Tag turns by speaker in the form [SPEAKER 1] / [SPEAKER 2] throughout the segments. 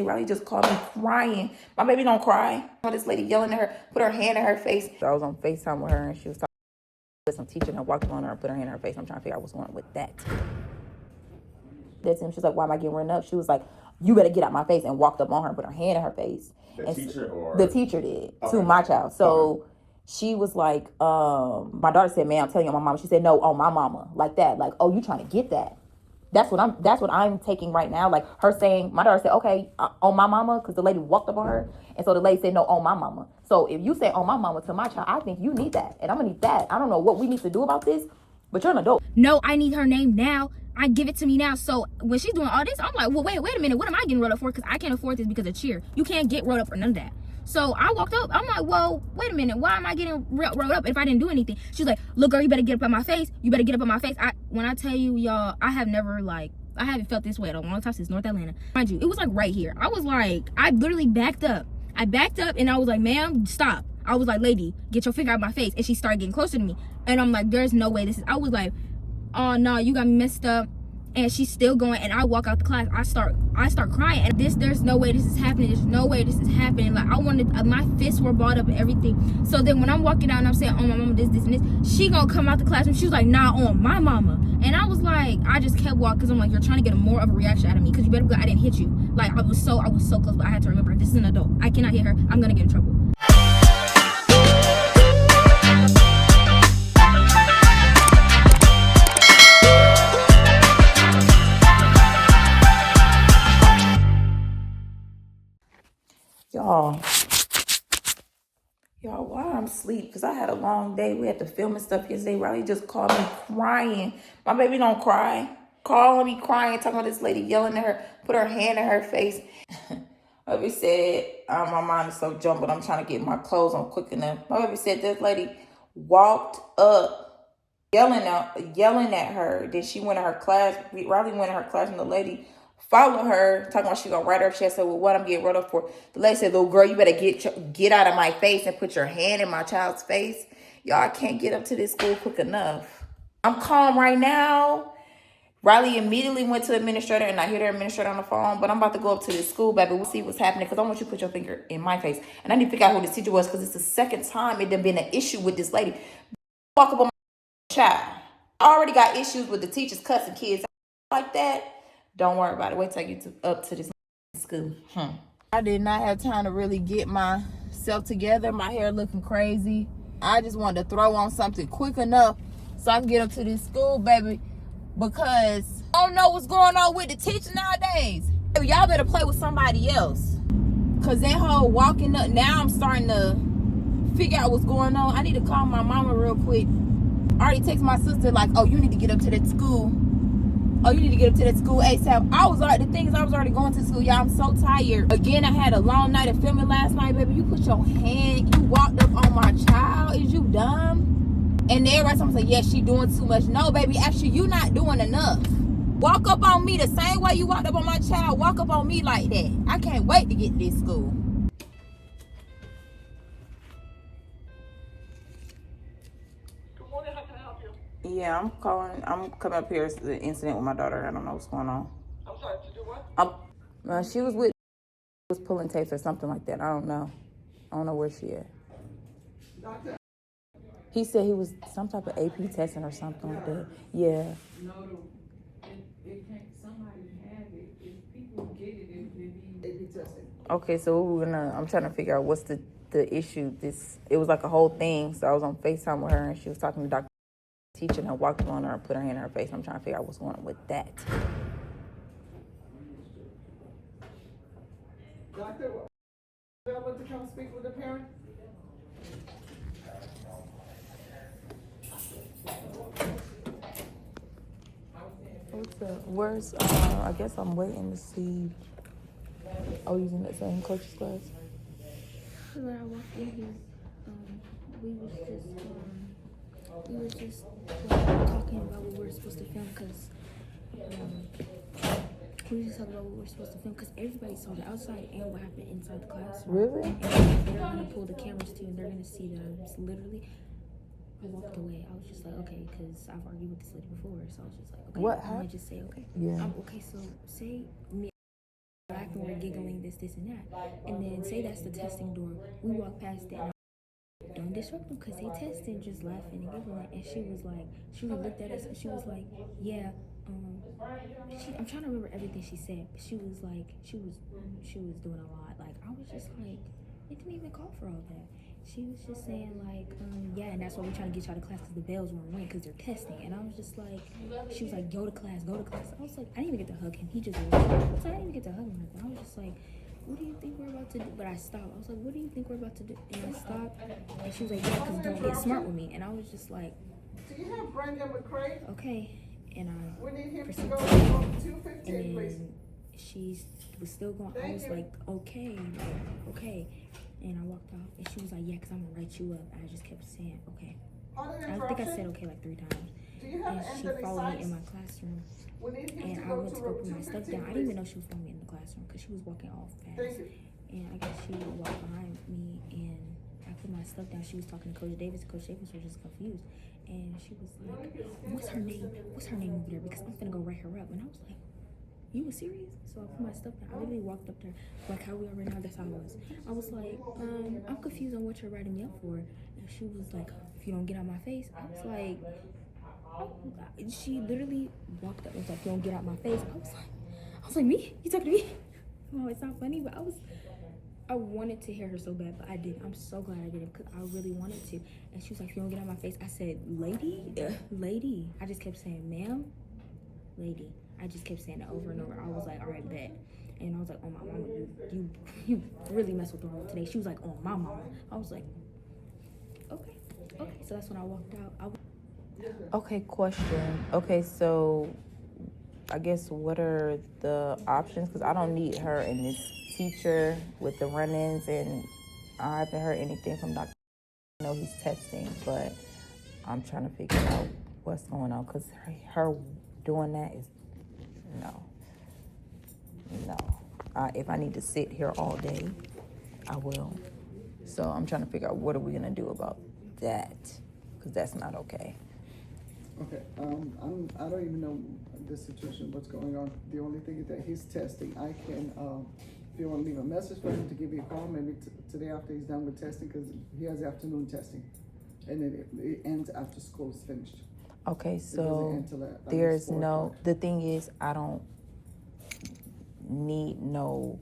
[SPEAKER 1] Rhylee just called me crying. My baby don't cry. This lady yelling at her, put her hand in her face. So I was on FaceTime with her and she was talking with some teacher and I walked up on her and put her hand in her face. I'm trying to figure out what's going on with that. That's him. She's like, why am I getting run up? She was like, you better get out my face, and walked up on her and put her hand in her face.
[SPEAKER 2] The teacher or?
[SPEAKER 1] The teacher did to my child. So she was like, my daughter said, man, I'm telling you on my mama. She said, no, on my mama. Like that. Like, oh, you trying to get that. That's what I'm taking right now. Like her saying, my daughter said, okay, on my mama, because the lady walked up on her. And so the lady said, no, on my mama. So if you say on my mama to my child, I think you need that. And I'm going to need that. I don't know what we need to do about this, but you're an adult.
[SPEAKER 3] No, I need her name now. I give it to me now. So when she's doing all this, I'm like, well, wait a minute. What am I getting rolled up for? Because I can't afford this because of cheer. You can't get rolled up for none of that. So I walked up. I'm like, well, wait a minute. Why am I getting rolled up if I didn't do anything? She's like, look, girl, you better get up on my face. You better get up on my face. When I tell you, y'all, I haven't felt this way at a long time since North Atlanta. Mind you, it was like right here. I was like, I literally backed up. I backed up and I was like, ma'am, stop. I was like, lady, get your finger out of my face. And she started getting closer to me. And I'm like, there's no way this is. I was like, oh no, you got me messed up. And she's still going, and I walk out the class. I start crying, and there's no way this is happening. There's no way this is happening. Like I wanted, my fists were balled up and everything. So then when I'm walking out and I'm saying, oh my mama, this and this, she gonna come out the classroom. She was like, nah, on my mama. And I was like, I just kept walking because I'm like, you're trying to get more of a reaction out of me because you better be glad I didn't hit you. Like I was so close, but I had to remember this is an adult. I cannot hit her. I'm gonna get in trouble.
[SPEAKER 1] Y'all, while I'm asleep, because I had a long day. We had to film and stuff yesterday. Rhylee just called me crying. My baby don't cry. Calling me crying, talking about this lady yelling at her, put her hand in her face. My baby said, my mind is so jumbled. I'm trying to get my clothes on quick enough. My baby said this lady walked up, yelling at her. Then she went to her class. Rhylee went to her class, and the lady followed her, talking about she gonna write her chest. Said, well, what I'm getting rolled up for? The lady said, little girl, you better get out of my face and put your hand in my child's face. Y'all, I can't get up to this school quick enough. I'm calm right now. Rhylee immediately went to the administrator, and I hear the administrator on the phone, but I'm about to go up to this school, baby. We'll see what's happening, because I want you to put your finger in my face. And I need to figure out who this teacher was, because it's the second time it done been an issue with this lady. Walk up on my child. I already got issues with the teachers cussing kids like that. Don't worry about it. Wait till I get up to this school. I did not have time to really get myself together. My hair looking crazy. I just wanted to throw on something quick enough so I can get up to this school, baby. Because I don't know what's going on with the teacher nowadays. Baby, y'all better play with somebody else. Because that whole walking up, now I'm starting to figure out what's going on. I need to call my mama real quick. I already text my sister like, oh, you need to get up to that school. Oh, you need to get up to that school ASAP. I was already going to school. Y'all, I'm so tired. Again, I had a long night of filming last night, baby. You put your hand, you walked up on my child. Is you dumb? And then everybody someone say, yeah, she doing too much. No, baby, actually, you not doing enough. Walk up on me the same way you walked up on my child. Walk up on me like that. I can't wait to get to this school.
[SPEAKER 4] Good morning, how can I help you?
[SPEAKER 1] Yeah, I'm coming up here. It's the incident with my daughter. I don't know what's going on.
[SPEAKER 4] I'm sorry, to do what?
[SPEAKER 1] She was pulling tapes or something like that. I don't know where she at.
[SPEAKER 4] Doctor?
[SPEAKER 1] He said he was some type of AP testing or something like that. Yeah.
[SPEAKER 5] No, it can't. Somebody have it. If people get it, it be testing.
[SPEAKER 1] Okay, so I'm trying to figure out what's the issue. It was like a whole thing. So I was on FaceTime with her and she was talking to Dr. Teacher, and I walked up on her and put her hand in her face. I'm trying to figure out what's going on with that.
[SPEAKER 4] Doctor, available to come speak with the parent?
[SPEAKER 1] Where's, I guess I'm waiting to see. Oh, using that same coach's class?
[SPEAKER 3] When I walked in here, we was just talking about what we were supposed to film, because we were just talking about what we were supposed to film, because everybody saw the outside and what happened inside the classroom.
[SPEAKER 1] Really?
[SPEAKER 3] And they're gonna pull the cameras too, and they're gonna see that I just literally walked away. I was just like, okay, because I've argued with this lady before, so I was just like, okay,
[SPEAKER 1] What
[SPEAKER 3] I'm gonna just say, okay.
[SPEAKER 1] Yeah.
[SPEAKER 3] Okay, so say me laughing, we're giggling, this, and that. And then say that's the testing door. We walk past it and don't disrupt them because they testing, just laughing and giggling. And she was like, she looked at us and she was like, yeah, I'm trying to remember everything she said, but she was like, she was doing a lot. Like, I was just like, it didn't even call for all that. She was just saying like, yeah, and that's why we're trying to get y'all to class because the bells won't ring because they're testing. And I was just like, she was like, go to class, go to class. I was like, I didn't even get to hug him. He just walked. So I didn't even get to hug him. I was just like, what do you think we're about to do? But I stopped. I was like, what do you think we're about to do? And I stopped. And she was like, yeah, because don't get smart with me. And I was just like,
[SPEAKER 4] Do you have Brandon McCray?
[SPEAKER 3] okay. And I
[SPEAKER 4] We need him to
[SPEAKER 3] proceeded
[SPEAKER 4] go
[SPEAKER 3] to
[SPEAKER 4] to 215,
[SPEAKER 3] and
[SPEAKER 4] please.
[SPEAKER 3] then she was still going. I
[SPEAKER 4] Thank
[SPEAKER 3] was
[SPEAKER 4] you.
[SPEAKER 3] like, okay. And I walked off, and she was like, yeah, because I'm going to write you up. And I just kept saying, okay.
[SPEAKER 4] On an
[SPEAKER 3] I think I
[SPEAKER 4] interruption,
[SPEAKER 3] said okay like 3 times.
[SPEAKER 4] do you have
[SPEAKER 3] And she
[SPEAKER 4] Anthony
[SPEAKER 3] followed me
[SPEAKER 4] Sykes?
[SPEAKER 3] in my classroom.
[SPEAKER 4] We need him
[SPEAKER 3] And
[SPEAKER 4] to
[SPEAKER 3] I
[SPEAKER 4] go
[SPEAKER 3] went
[SPEAKER 4] to
[SPEAKER 3] to go
[SPEAKER 4] room
[SPEAKER 3] put my stuff
[SPEAKER 4] 215,
[SPEAKER 3] down. I didn't
[SPEAKER 4] please.
[SPEAKER 3] even know she was following me in the classroom because she was walking off fast.
[SPEAKER 4] Thank you.
[SPEAKER 3] And I guess she walked behind me, and I put my stuff down. She was talking to Coach Davis. Coach Davis was just confused. And she was like, what's her name? What's her name over there? Because I'm finna go write her up. And I was like, you were serious? So I put my stuff down. I literally walked up there, like how we are right now, that's how I was. I was like, I'm confused on what you're writing me up for. And she was like, if you don't get out my face. I was like, she literally walked up and was like, you don't get out my face. I was like, me? You talking to me? No, it's not funny, but I wanted to hear her so bad, but I didn't. I'm so glad I didn't because I really wanted to. And she was like, if you don't get out my face. I said, lady? Lady. I just kept saying, ma'am, lady. I just kept saying it over and over. I was like, all right, bet. And I was like, oh, my mama, you really messed with the room today. She was like, oh, my mama. I was like, okay. So that's when I walked out.
[SPEAKER 1] Okay, question. Okay, so I guess what are the options? Because I don't need her and this teacher with the run-ins, and I haven't heard anything from Dr. I know he's testing, but I'm trying to figure out what's going on because her doing that is no. If I need to sit here all day, I will. So I'm trying to figure out what are we gonna do about that because that's not okay.
[SPEAKER 4] Okay, I don't even know the situation, what's going on. The only thing is that he's testing. I can, if you want to leave a message for him to give you a call, maybe today after he's done with testing, because he has afternoon testing. And then it ends after school is finished.
[SPEAKER 1] Okay,
[SPEAKER 4] It doesn't
[SPEAKER 1] so
[SPEAKER 4] end till at
[SPEAKER 1] there's
[SPEAKER 4] 4
[SPEAKER 1] no,
[SPEAKER 4] o'clock.
[SPEAKER 1] the thing is, I don't need no,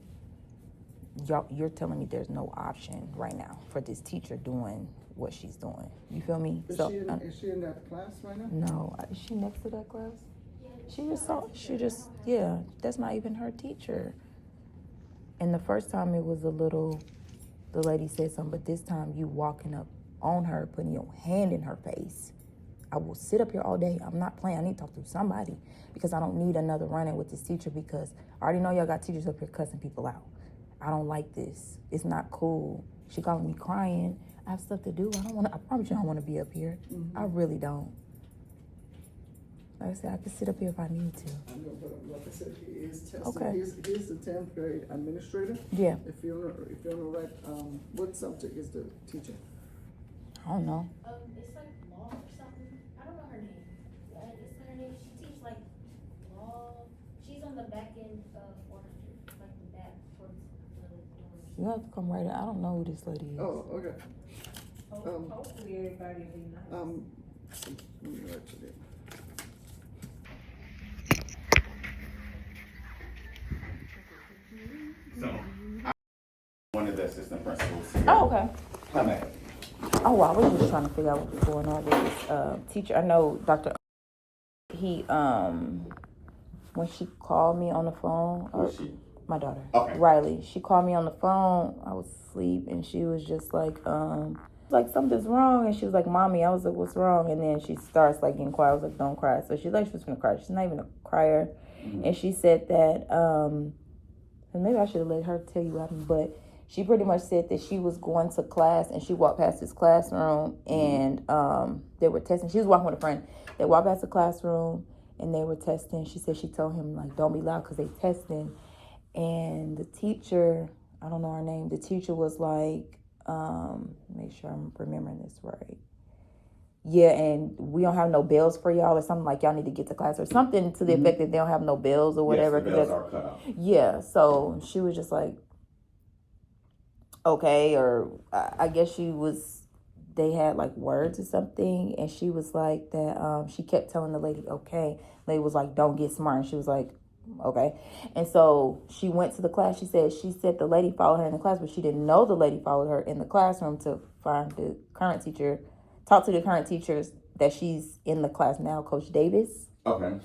[SPEAKER 1] you're telling me there's no option right now for this teacher doing what she's doing. You feel me?
[SPEAKER 4] Is she in that class right now?
[SPEAKER 1] No, is she next to that class? Yeah, that's not even her teacher. And the first time it was the lady said something, but this time you walking up on her, putting your hand in her face. I will sit up here all day. I'm not playing. I need to talk to somebody because I don't need another run-in with this teacher because I already know y'all got teachers up here cussing people out. I don't like this. It's not cool. She calling me crying. I have stuff to do. I promise you I don't want to be up here.
[SPEAKER 4] Mm-hmm.
[SPEAKER 1] I really don't. Like I said, I can sit up here if I need to.
[SPEAKER 4] I know, but like I said, he is testing.
[SPEAKER 1] Okay.
[SPEAKER 4] He's the 10th grade administrator.
[SPEAKER 1] Yeah.
[SPEAKER 4] If you want to write, what subject is the teacher?
[SPEAKER 1] I don't know.
[SPEAKER 3] It's like law or something. I don't know her name. It's her name. She teaches like law. She's on the back end of 400, like the back towards the doors.
[SPEAKER 1] You have to come right in. I don't know who this lady is.
[SPEAKER 4] Oh, okay.
[SPEAKER 5] Hopefully everybody will be nice.
[SPEAKER 4] Let me write you there.
[SPEAKER 2] So, I'm one of the assistant principals here.
[SPEAKER 1] Oh, okay.
[SPEAKER 2] Hi, ma'am.
[SPEAKER 1] Oh, wow. We were just trying to figure out what was going on with this teacher. I know Dr. He, when she called me on the phone,
[SPEAKER 2] Who's she?
[SPEAKER 1] my daughter,
[SPEAKER 2] Okay.
[SPEAKER 1] Rhylee, she called me on the phone. I was asleep and she was just like something's wrong. And she was like, Mommy, I was like, what's wrong? And then she starts like getting quiet. I was like, don't cry. So she's like, she was gonna cry. She's not even a crier.
[SPEAKER 2] Mm-hmm.
[SPEAKER 1] And she said that, and maybe I should have let her tell you what happened, but she pretty much said that she was going to class and she walked past this classroom and they were testing. She was walking with a friend. They walked past the classroom and they were testing. She said she told him, like, don't be loud because they testing. And the teacher, I don't know her name, the teacher was like, make sure I'm remembering this right. yeah, and we don't have no bells for y'all or something, like y'all need to get to class or something to the effect that they don't have no bells or whatever.
[SPEAKER 2] Yes, the bells are cut off.
[SPEAKER 1] Yeah, so she was just like, okay, or I guess they had like words or something, and she was like that, she kept telling the lady, okay. Lady was like, don't get smart, and she was like, okay. And so she went to the class. She said the lady followed her in the class, but she didn't know the lady followed her in the classroom to find the current teacher, talk to the current teachers that she's in the class now, Coach Davis.
[SPEAKER 2] Okay.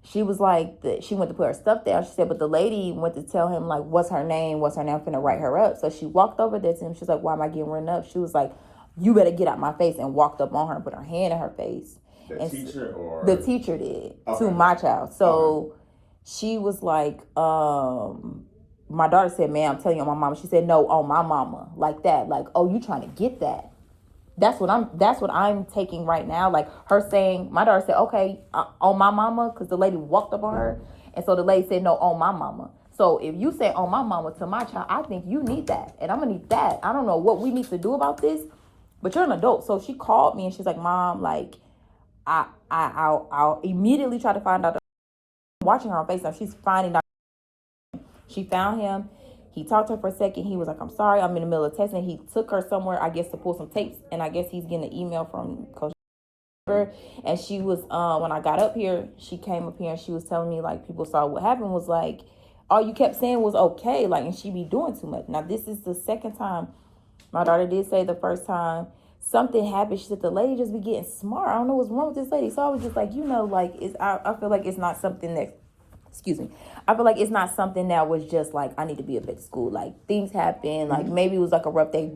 [SPEAKER 1] She was like, she went to put her stuff down. She said, but the lady went to tell him, like, what's her name? I'm finna write her up. So she walked over there to him. She was like, why am I getting written up? She was like, you better get out my face, and walked up on her and put her hand in her face.
[SPEAKER 2] The teacher or?
[SPEAKER 1] The teacher did,
[SPEAKER 2] okay.
[SPEAKER 1] to my child. So she was like, my daughter said, man, I'm telling you on my mama. She said, no, on my mama. Like that. Like, oh, you trying to get that. That's what I'm taking right now. Like her saying, my daughter said, okay, on my mama, because the lady walked up on her. And so the lady said, no, on my mama. So if you say on my mama to my child, I think you need that. And I'm going to need that. I don't know what we need to do about this, but you're an adult. So she called me and she's like, Mom, like, I'll immediately try to find out. I'm watching her on FaceTime. She's finding out. She found him. He talked to her for a second. He was like, I'm sorry, I'm in the middle of testing. He took her somewhere, I guess, to pull some tapes. And I guess he's getting an email from Coach. And she was, when I got up here, she came up here and she was telling me, like, people saw what happened was, like, all you kept saying was okay. Like, and she be doing too much. Now, this is the second time. My daughter did say the first time something happened. She said, the lady just be getting smart. I don't know what's wrong with this lady. So I was just like, like, I feel like it's not something that, I feel like it's not something that was just like, I need to be up at school. Like, things happen. Like, maybe it was like a rough day.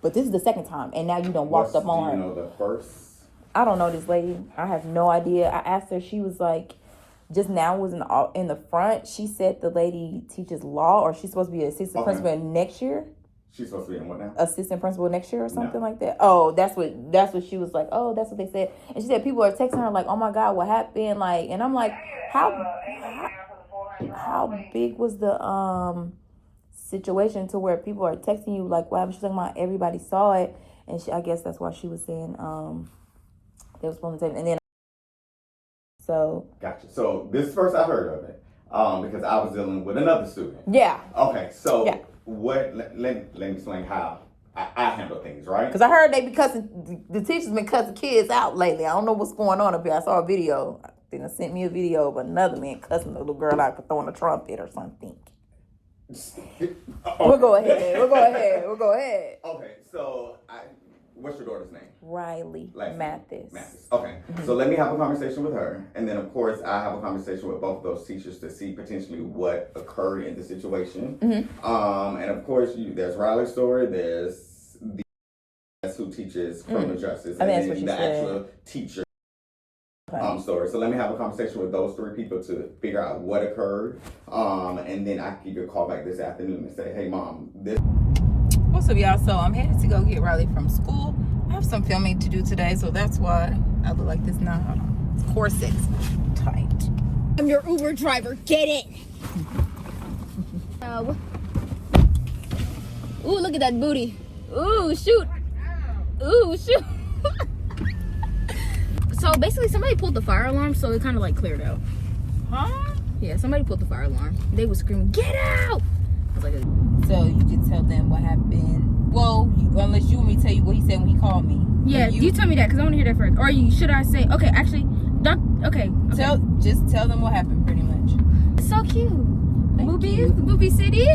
[SPEAKER 1] But this is the second time. And now you done walked up on her.
[SPEAKER 2] Do you know the first?
[SPEAKER 1] I don't know this lady. I have no idea. I asked her. She was like, just now was in the front. She said the lady teaches law, or she's supposed to be an assistant principal next year.
[SPEAKER 2] She's supposed to be in what now?
[SPEAKER 1] Assistant principal next year or something like that. Oh, that's what she was like. Oh, that's what they said. And she said people are texting her like, oh my God, what happened? Like, and I'm like, how big was the situation to where people are texting you like, what happened? She's talking about everybody saw it, and I guess that's why she was saying they was supposed to take, and then so.
[SPEAKER 2] Gotcha. So this is the first I heard of it because I was dealing with another student.
[SPEAKER 1] Yeah.
[SPEAKER 2] Okay. So.
[SPEAKER 1] Yeah.
[SPEAKER 2] Let me explain how I handle things, right?
[SPEAKER 1] Because I heard the teachers been cussing kids out lately. I don't know what's going on up here. I saw a video. They done sent me a video of another man cussing a little girl out for throwing a trumpet or something. Okay. We'll go ahead.
[SPEAKER 2] Okay, so what's your daughter's name?
[SPEAKER 1] Rhylee Mathis.
[SPEAKER 2] Okay, so let me have a conversation with her, and then of course I have a conversation with both of those teachers to see potentially what occurred in the situation. And of course, there's Rhylee's story. There's that's who teaches criminal justice, and then the actual teacher story. So let me have a conversation with those three people to figure out what occurred, and then I can give you a call back this afternoon and say, hey, Mom, this.
[SPEAKER 1] What's up, y'all? So I'm headed to go get Rhylee from school. I have some filming to do today, so that's why I look like this now. Hold on. Corset's tight.
[SPEAKER 3] I'm your Uber driver. Get it. Ooh, look at that booty. Ooh, shoot. Ooh, shoot. So basically, somebody pulled the fire alarm, so it kind of like cleared out.
[SPEAKER 1] Huh?
[SPEAKER 3] Yeah, somebody pulled the fire alarm. They was screaming, "Get out!" I was like,
[SPEAKER 1] so you can tell them what happened. Well, unless you want me to tell you what he said when he called me.
[SPEAKER 3] yeah, you tell me that because I want to hear that first. Or should I say? Okay, actually, okay.
[SPEAKER 1] Just tell them what happened, pretty much.
[SPEAKER 3] So cute. Movie City.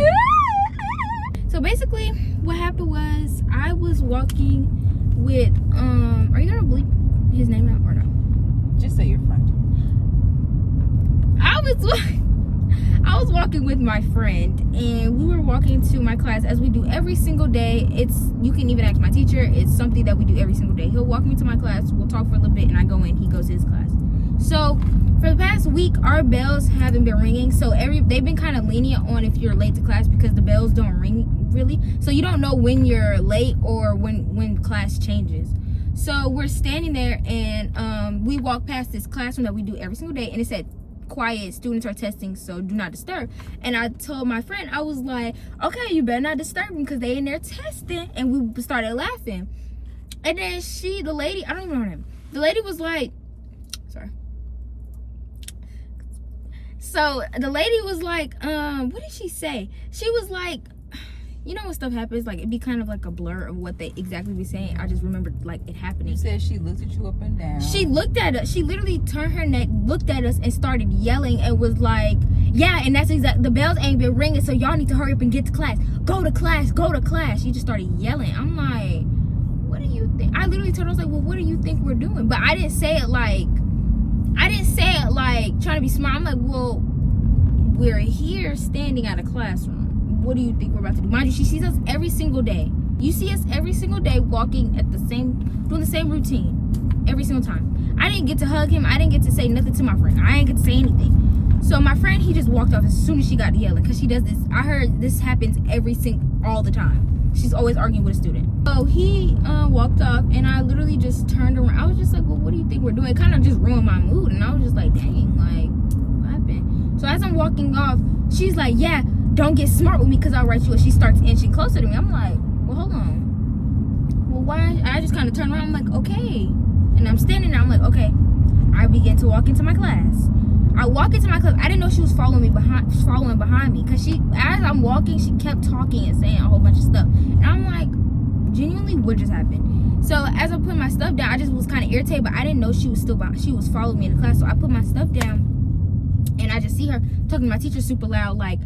[SPEAKER 3] So basically, what happened was I was walking with Are you gonna bleep his name out or no?
[SPEAKER 1] Just say your friend.
[SPEAKER 3] I was walking with my friend, and we were walking to my class as we do every single day. You can even ask my teacher. It's something that we do every single day. He'll walk me to my class. We'll talk for a little bit, and I go in. He goes to his class. So for the past week, our bells haven't been ringing. So they've been kind of lenient on if you're late to class because the bells don't ring really. So you don't know when you're late or when class changes. So we're standing there, and we walk past this classroom that we do every single day, and it said, quiet, students are testing, so do not disturb. And I told my friend, I was like, okay, you better not disturb them because they in there testing. And we started laughing. And then the lady, I don't even know her name. The lady was like, sorry. So the lady was like, what did she say? She was like, you know when stuff happens, like it'd be kind of like a blur of what they exactly be saying. I just remembered like it happening.
[SPEAKER 1] You said she looked at you up and down.
[SPEAKER 3] She looked at us. She literally turned her neck, looked at us, and started yelling and was like, yeah, and that's exact. The bells ain't been ringing, so y'all need to hurry up and get to class. Go to class, go to class. She just started yelling. I'm like, what do you think? I literally told her, I was like, well, what do you think we're doing? But I didn't say it like trying to be smart. I'm like, well, we're here standing at a classroom. What do you think we're about to do? Mind you, she sees us every single day. You see us every single day walking at doing the same routine every single time. I didn't get to hug him. I didn't get to say nothing to my friend. I didn't get to say anything. So my friend, he just walked off as soon as she got to yelling, because she does this. I heard this happens all the time. She's always arguing with a student. So he walked off, and I literally just turned around. I was just like, well, what do you think we're doing? It kind of just ruined my mood, and I was just like, dang, like, what happened? So as I'm walking off, she's like, yeah, don't get smart with me because I'll write you. And she starts inching closer to me. I'm like, well, hold on. Well, why? I just kind of turned around. I'm like, okay. And I'm standing there. I'm like, okay. I begin to walk into my class. I walk into my class. I didn't know she was following behind me. Because as I'm walking, she kept talking and saying a whole bunch of stuff. And I'm like, genuinely, what just happened? So as I put my stuff down, I just was kind of irritated. But I didn't know she was following me in the class. So I put my stuff down. And I just see her talking to my teacher super loud, like,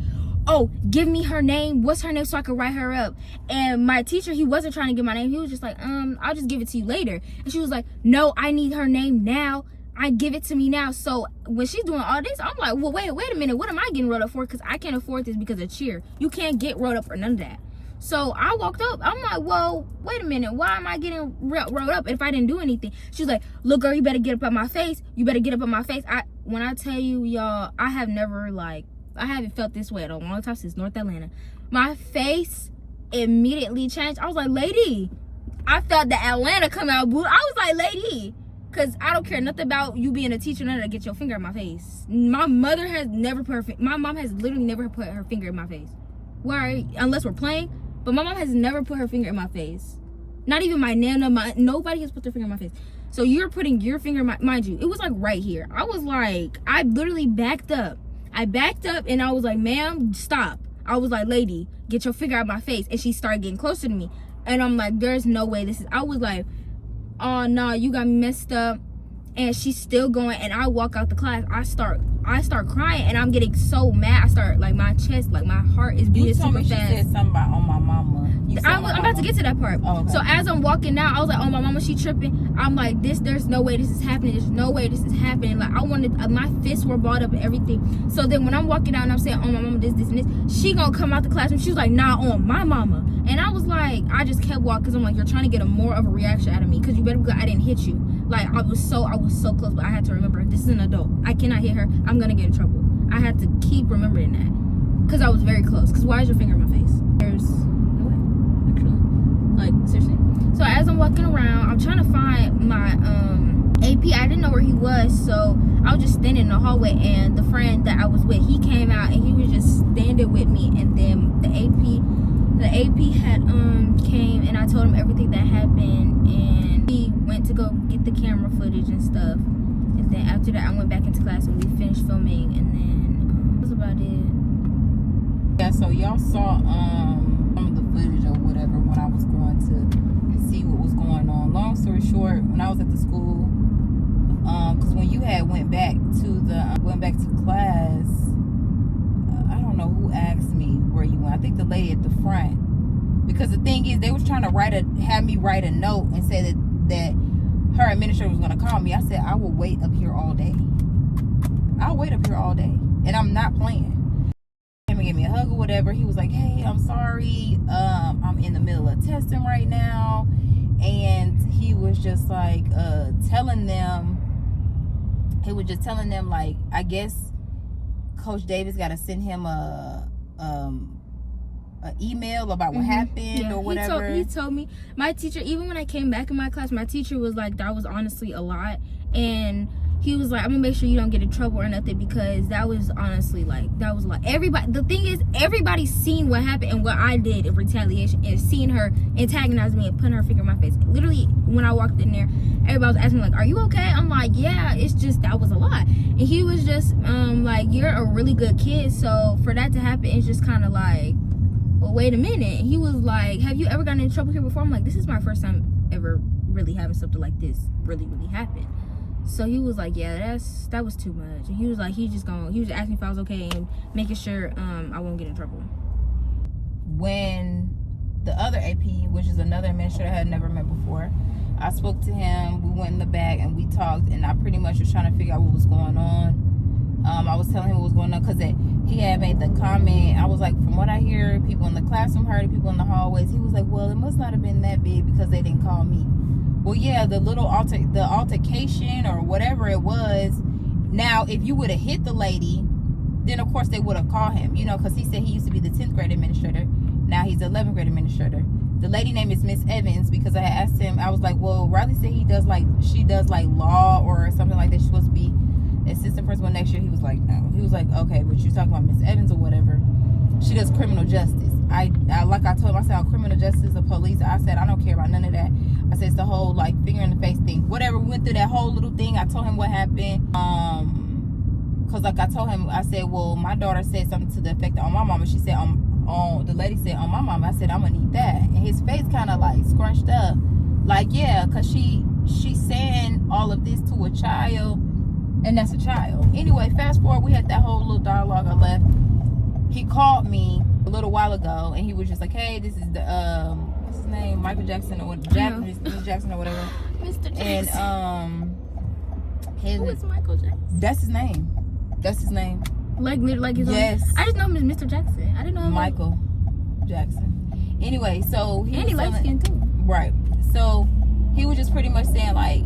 [SPEAKER 3] oh, give me her name. What's her name so I can write her up? And my teacher, he wasn't trying to get my name. He was just like, I'll just give it to you later. And she was like, no, I need her name now. I give it to me now. So when she's doing all this, I'm like, well, wait a minute. What am I getting wrote up for? Because I can't afford this because of cheer. You can't get wrote up for none of that. So I walked up. I'm like, well, wait a minute. Why am I getting wrote up if I didn't do anything? She was like, look, girl, you better get up on my face. You better get up on my face. When I tell you, y'all, I haven't felt this way in a long time since North Atlanta. My face immediately changed. I was like, lady, I felt the Atlanta come out, boo. I was like, lady, because I don't care nothing about you being a teacher, none of that. Get your finger in my my mom has literally never put her finger in my face. Why? Unless we're playing. But my mom has never put her finger in my face. Not even my nana, nobody has put their finger in my face. So you're putting your finger in mind you, it was like right here. I was like, I literally backed up. I backed up and I was like, ma'am, stop. I was like, lady, get your finger out of my face. And she started getting closer to me. And I'm like, there's no way I was like, oh no, you got me messed up. And she's still going, and I walk out the class. I start crying, and I'm getting so mad. I start, like, my chest, like, my heart is beating super fast.
[SPEAKER 1] You said something about on my mama.
[SPEAKER 3] I'm about to get to that part.
[SPEAKER 1] Oh, okay.
[SPEAKER 3] So as I'm walking out, I was like, oh, my mama, she tripping. I'm like, there's no way this is happening. There's no way this is happening. Like, my fists were balled up and everything. So then when I'm walking out and I'm saying, oh, my mama, this, and this, she gonna come out the classroom. She was like, nah, on my mama. And I was like, I just kept walking because I'm like, you're trying to get more of a reaction out of me because you better because I didn't hit you. Like, I was so close, but I had to remember, this is an adult. I cannot hit her. I'm gonna get in trouble. I had to keep remembering that because I was very close. Because why is your finger in my face? There's no way, actually. Like, seriously. So as I'm walking around, I'm trying to find my AP. I didn't know where he was, so I was just standing in the hallway, and the friend that I was with, he came out, and he was just standing with me, and then the AP had came, and I told him everything that happened, and he went to go get the camera footage and stuff. And then after that, I went back into class and we finished filming, and then that was about it.
[SPEAKER 1] Yeah, so y'all saw some of the footage or whatever when I was going to see what was going on. Long story short, when I was at the school, because when you had went back to class, I don't know who asked me where you went. I think the lady at the front, because the thing is, they was trying to have me write a note and say that her administrator was going to call me. I said, I will wait up here all day. I'll wait up here all day. And I'm not playing. He came and gave me a hug or whatever. He was like, hey, I'm sorry. I'm in the middle of testing right now. And he was just like telling them, like, I guess Coach Davis got to send him a email about what happened or whatever.
[SPEAKER 3] He told me, my teacher, even when I came back in my class, my teacher was like, that was honestly a lot. And he was like, I'm gonna make sure you don't get in trouble or nothing, because that was honestly like, that was like, everybody, the thing is, everybody's seen what happened and what I did in retaliation, and seeing her antagonize me and putting her finger in my face. Literally, when I walked in there, everybody was asking me like, are you okay? I'm like, yeah, it's just, that was a lot. And he was just like, you're a really good kid, so for that to happen, it's just kind of like, well, wait a minute. He was like, have you ever gotten in trouble here before? I'm like, this is my first time ever really having something like this really happen. So he was like, yeah, that was too much. And he was like, he was asking me if I was okay and making sure I won't get in trouble.
[SPEAKER 1] When the other AP, which is another administrator I had never met before, I spoke to him, we went in the back and we talked, and I pretty much was trying to figure out what was going on. I was telling him what was going on, because he had made the comment. I was like, from what I hear, people in the classroom heard it, people in the hallways. He was like, well, it must not have been that big because they didn't call me. Well, yeah, the altercation or whatever it was. Now, if you would have hit the lady, then of course they would have called him, you know, because he said he used to be the 10th grade administrator. Now he's the 11th grade administrator. The lady name is Miss Evans, because I had asked him, I was like, well, Rhylee said she does like law or something like that. She's supposed to be assistant principal next year. He was like, no. He was like, okay, but you're talking about Miss Evans or whatever. She does criminal justice. I like I told him, I said, criminal justice, the police. I said, I don't care about none of that. I said, it's the whole like finger in the face thing. Whatever, we went through that whole little thing. I told him what happened. Cause like I told him, I said, well, my daughter said something to the effect on my mama. She said, the lady said on my mama. I said, I'm gonna need that. And his face kind of like scrunched up, like, yeah, cause she's saying all of this to a child, and that's a child. Anyway, fast forward, we had that whole little dialogue. I left. He called me a little while ago, and he was just like, hey, this is the what's his name, Michael Jackson or what, Mr. Jackson or whatever.
[SPEAKER 3] Mr. Jackson.
[SPEAKER 1] And
[SPEAKER 3] who is Michael Jackson?
[SPEAKER 1] That's his name. That's his name.
[SPEAKER 3] Like his
[SPEAKER 1] yes.
[SPEAKER 3] own. I just know him as Mr. Jackson. I didn't know him
[SPEAKER 1] Michael Jackson. Anyway, so
[SPEAKER 3] he light skinned too.
[SPEAKER 1] Right. So he was just pretty much saying like,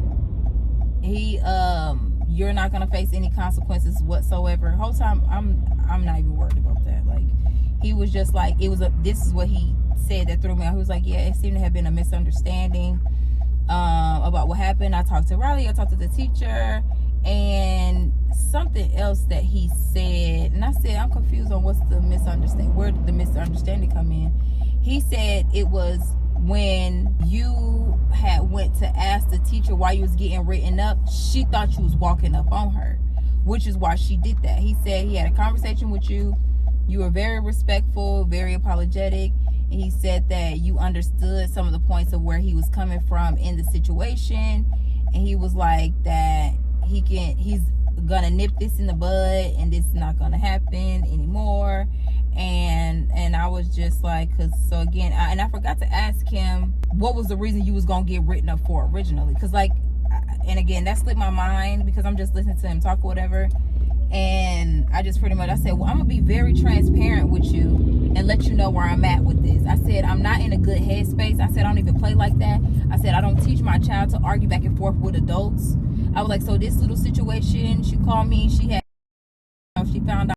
[SPEAKER 1] you're not gonna face any consequences whatsoever. The whole time I'm not even worried about that. Like, he was just like, this is what he said that threw me out. He was like, yeah, it seemed to have been a misunderstanding about what happened. I talked to Rhylee, I talked to the teacher, and something else that he said, and I said, I'm confused on what's the misunderstanding. Where did the misunderstanding come in? He said it was when you had went to ask the teacher why you was getting written up. She thought you was walking up on her, which is why she did that. He said he had a conversation with you. You were very respectful, very apologetic. And he said that you understood some of the points of where he was coming from in the situation. And he was like that he's gonna nip this in the bud, and this is not gonna happen anymore. And I was just like, so again, I forgot to ask him what was the reason you was gonna get written up for originally, because like, and again, that slipped my mind because I'm just listening to him talk or whatever. And I just pretty much, I said, well, I'm gonna be very transparent with you and let you know where I'm at with this. I said, I'm not in a good headspace. I said, I don't even play like that. I said, I don't teach my child to argue back and forth with adults. I was like, so this little situation, she called me, she found out.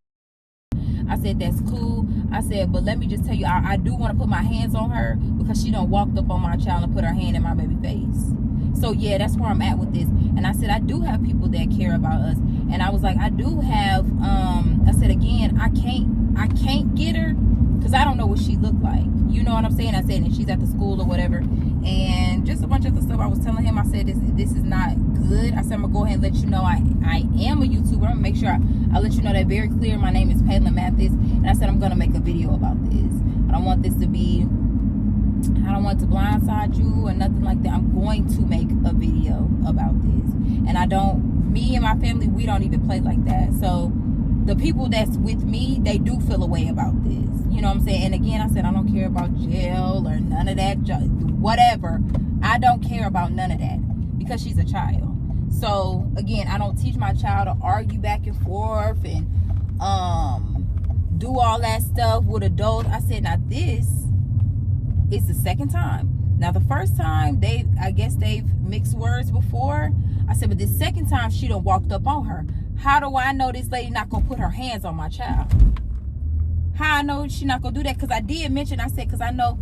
[SPEAKER 1] I said, that's cool. I said, but let me just tell you, I do want to put my hands on her because she done walked up on my child and put her hand in my baby face. So yeah, that's where I'm at with this. And I said, I do have people that care about us. And I was like, I do have, I said, again, I can't get her because I don't know what she looked like. You know what I'm saying? I said, and she's at the school or whatever. And just a bunch of other stuff I was telling him. I said, this is not good. I said, I'm going to go ahead and let you know I am a YouTuber. I'm going to make sure I let you know that very clear. My name is Palin Mathis. And I said, I'm going to make a video about this. I don't want to blindside you or nothing like that. I'm going to make a video about this. And me and my family, we don't even play like that. So the people that's with me, they do feel a way about this. You know what I'm saying? And again, I said, I don't care about jail or none of that. Whatever. I don't care about none of that because she's a child. So again, I don't teach my child to argue back and forth and do all that stuff with adults. I said, now this is the second time. Now the first time I guess they've mixed words before. I said, but this second time she done walked up on her. How do I know this lady not gonna put her hands on my child? How I know she not gonna do that? Because I did mention, I said, because I know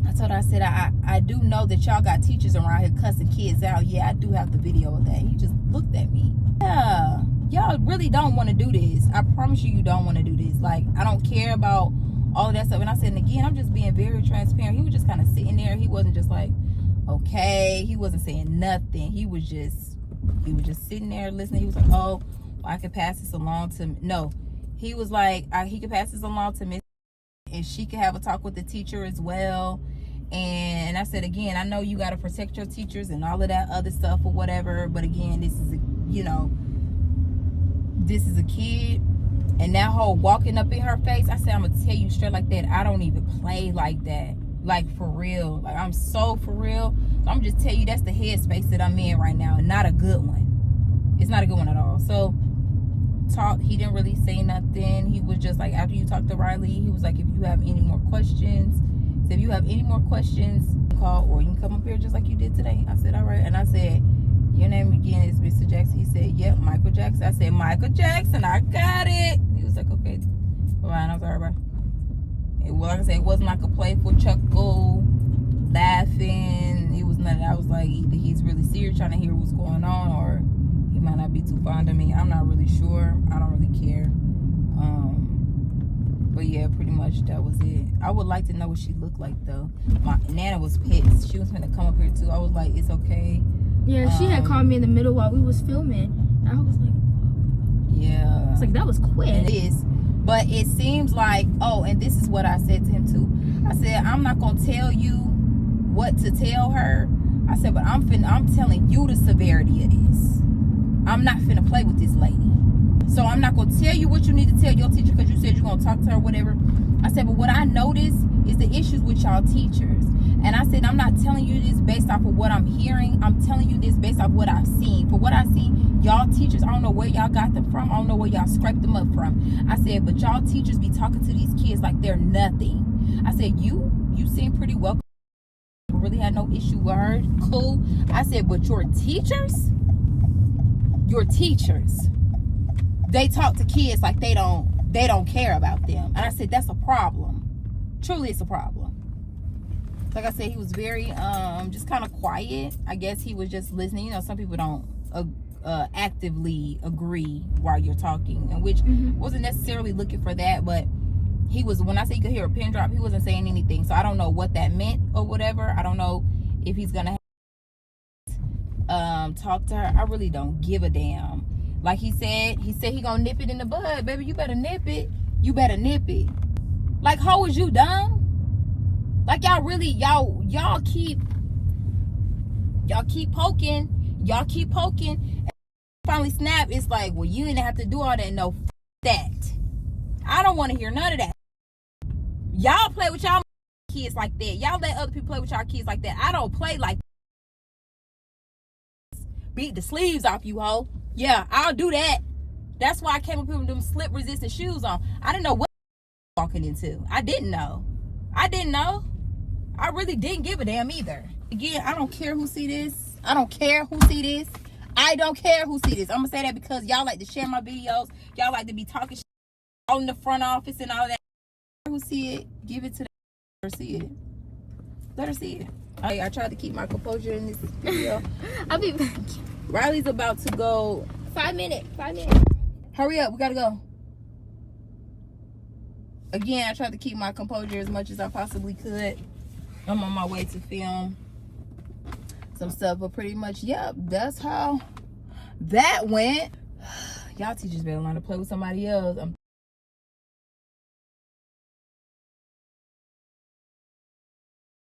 [SPEAKER 1] I told her, I said, I do know that y'all got teachers around here cussing kids out. Yeah, I do have the video of that. He just looked at me. Yeah, y'all really don't want to do this. I promise you don't want to do this. Like, I don't care about all of that stuff. And I said, and again, I'm just being very transparent. He was just kind of sitting there. He wasn't just like, okay. He wasn't saying nothing. He was just sitting there listening. He was like, oh, I could pass this along to, no. He was like, he could pass this along to Miss, and she could have a talk with the teacher as well. And I said, again, I know you got to protect your teachers and all of that other stuff or whatever. But again, this is, this is a kid. And that whole walking up in her face, I said, I'm going to tell you straight like that. I don't even play like that. Like, for real. Like, I'm so for real. So I'm just tell you, that's the headspace that I'm in right now. And not a good one. It's not a good one at all. So, he didn't really say nothing. He was just like, after you talked to Rhylee, he was like, if you have any more questions, so if you have any more questions, call, or you can come up here just like you did today. I said, all right. And I said, your name again is Mr. Jackson. He said, yep, Michael Jackson. I said, Michael Jackson, I got it. He was like, okay. Bye. And I was like, all right. Well, like I said, it wasn't like a playful chuckle, laughing. It was nothing. I was like, either he's really serious trying to hear what's going on, or he might not be too fond of me. I'm not really sure. I don't really care. But yeah, pretty much that was it. I would like to know what she looked like though. My Nana was pissed. She was gonna come up here too. I was like, it's okay.
[SPEAKER 3] Yeah, she had called me in the middle while we was filming. I was like,
[SPEAKER 1] yeah.
[SPEAKER 3] It's like, that was quick.
[SPEAKER 1] It is. But it seems like, oh, and this is what I said to him too. I said, I'm not gonna tell you what to tell her. I said, but I'm telling you the severity of this. I'm not finna play with this lady. So I'm not gonna tell you what you need to tell your teacher because you said you're gonna talk to her, whatever. I said, but what I noticed is the issues with y'all teachers. And I said, I'm not telling you this based off of what I'm hearing. I'm telling you this based off what I've seen. For what I see, y'all teachers, I don't know where y'all got them from. I don't know where y'all scraped them up from. I said, but y'all teachers be talking to these kids like they're nothing. I said, you seem pretty well. Really had no issue with her. Cool. I said, but your teachers, they talk to kids like they don't care about them. And I said, that's a problem. Truly, it's a problem. Like I said, he was very just kind of quiet. I guess he was just listening. You know, some people don't actively agree while you're talking, and which wasn't necessarily looking for that, but he was, when I say you could hear a pin drop, he wasn't saying anything. So I don't know what that meant or whatever. I don't know if he's gonna talk to her. I really don't give a damn. Like he said he gonna nip it in the bud. Baby, you better nip it. You better nip it. Like, how is you dumb? Like, y'all really, y'all keep poking. Y'all keep poking. And finally snap, it's like, well, you didn't have to do all that. No, that. I don't want to hear none of that. Y'all play with y'all kids like that. Y'all let other people play with y'all kids like that. I don't play like that. Beat the sleeves off you, ho. Yeah, I'll do that. That's why I came up here with them slip resistant shoes on. I didn't know what I was walking into. I didn't know. I really didn't give a damn either. Again, I don't care who see this. I don't care who see this. I don't care who see this. I'm gonna say that because y'all like to share my videos. Y'all like to be talking shit on the front office and all that. Who see it, give it to her. See it. Let her see it. I tried to keep my composure in this video.
[SPEAKER 3] I'll be back.
[SPEAKER 1] Rhylee's about to go.
[SPEAKER 3] 5 minutes.
[SPEAKER 1] Hurry up, we gotta go. Again, I tried to keep my composure as much as I possibly could. I'm on my way to film some stuff, but pretty much, yep, that's how that went. Y'all teachers better learn to play with somebody else.